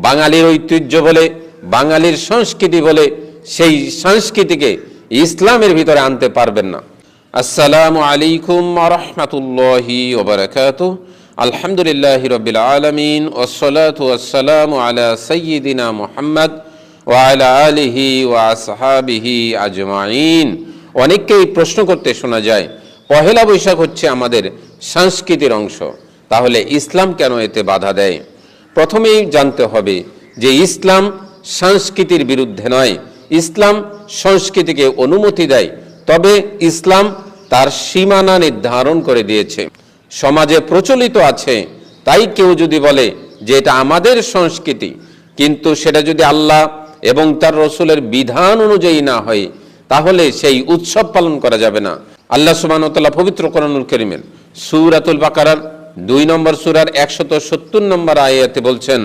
বাঙালির ঐতিহ্য বলে, বাঙালির সংস্কৃতি বলে সেই সংস্কৃতিকে ইসলামের ভিতরে আনতে পারবেন না। আসসালামু আলাইকুম ওয়া রাহমাতুল্লাহি ওয়া বারাকাতুহু। আলহামদুলিল্লাহি রাব্বিল আলামিন ওয়াসসালাতু ওয়াসসালামু আলা সাইয়্যিদিনা মুহাম্মদ ওয়া আলা আলিহি ওয়া আসহাবিহি আজমাইন। অনেককেই প্রশ্ন করতে শোনা যায়, পহেলা বৈশাখ হচ্ছে আমাদের সংস্কৃতির অংশ, তাহলে ইসলাম কেন এতে বাধা দেয়? প্রথমেই জানতে হবে যে ইসলাম সংস্কৃতির বিরুদ্ধে নয়, ইসলাম সংস্কৃতিকে অনুমতি দেয়। তবে ইসলাম তার সীমানা নির্ধারণ করে দিয়েছে। সমাজে প্রচলিত আছে, তাই কেউ যদি বলে যে এটা আমাদের সংস্কৃতি, কিন্তু সেটা যদি আল্লাহ এবং তার রসুলের বিধান অনুযায়ী না হয়, তাহলে সেই উৎসব পালন করা যাবে না। আল্লাহ সুবহানাহু ওয়া তাআলা পবিত্র কোরআনুল কারীমের সূরাতুল বাকারার 2 নম্বর সূরার 170 নম্বর আয়াতে বলছেন,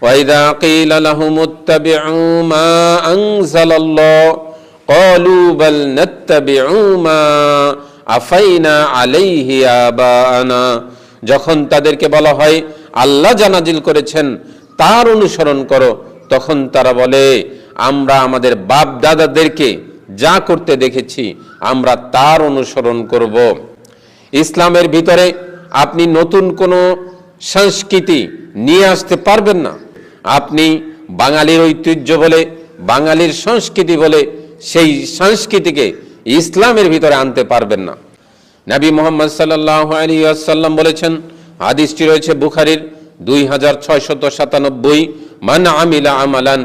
ওয়াইদা কিলা লাহুমুত্তাবিউ মা আনজালাল্লাহ ক্বালু বাল নাত্তাবিউ মা আফাইনা আলাইহি আবানা। যখন তাদেরকে বলা হয় আল্লাহ যা নাজিল করেছেন তার অনুসরণ করো, তখন তারা বলে আমরা আমাদের বাপ দাদাদেরকে যা করতে দেখেছি আমরা তার অনুসরণ করব। ইসলামের ভিতরে আপনি নতুন কোনো সংস্কৃতি নিয়ে আসতে পারবেন না। আপনি বাঙালির ঐতিহ্য বলে, বাঙালির সংস্কৃতি বলে সেই সংস্কৃতিকে ইসলামের ভিতরে আনতে পারবেন না। নবী মুহাম্মদ সাল্লাল্লাহু আলাইহি ওয়াসাল্লাম বলেছেন, হাদিসটি রয়েছে বুখারীর 2697, মান আমিলা আমালান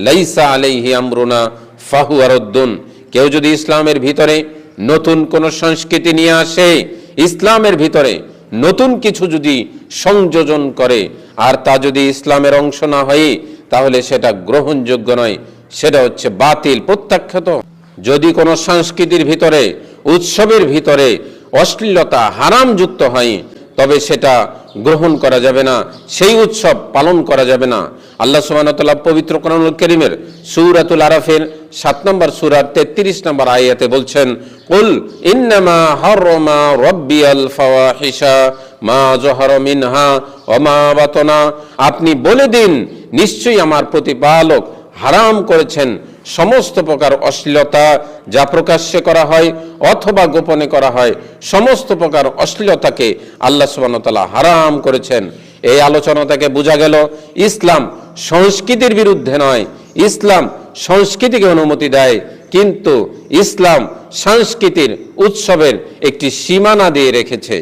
লাইসা আলাইহি আমরুনা ফাহুয়া রাদ্দুন। কেউ যদি ইসলামের ভিতরে নতুন কোন সংস্কৃতি নিয়ে আসে, ইসলামের ভিতরে নতুন কিছু যদি সংযোজন করে, আর তা যদি ইসলামের অংশ না হয়, তাহলে সেটা গ্রহণযোগ্য নয়, সেটা হচ্ছে বাতিল, প্রত্যাখ্যাত। যদি কোনো সংস্কৃতির ভিতরে, উৎসবের ভিতরে অশ্লীলতা হারাম যুক্ত হয়, তবে সেটা গ্রহণ করা যাবে না, সেই উৎসব পালন করা যাবে না। আল্লাহ সুবহানাহু ওয়া তাআলা পবিত্র কোরআনুল কারীমের সূরাতুল আরাফের 7 নম্বর সূরার 33 নম্বর আয়াতে বলছেন, কুল ইন্নামা হারামা রাব্বিয়াল ফাওয়াহিশা মা যাহারা মিনহা ওয়া মা বাতানা। আপনি বলে দিন, নিশ্চয়ই আমার প্রতিপালক হারাম করেছেন সমস্ত প্রকার অশ্লীলতা, যা প্রকাশ্যে করা হয় অথবা গোপনে করা হয়, সমস্ত প্রকার অশ্লীলতাকে আল্লাহ সুবহানাহু ওয়া তাআলা হারাম করেছেন। এই আলোচনা থেকে বোঝা গেল ইসলাম সংস্কৃতির বিরুদ্ধে নয়, ইসলাম সংস্কৃতিকে অনুমতি দেয়, কিন্তু ইসলাম সংস্কৃতির উৎসবের একটি সীমানা দিয়ে রেখেছে।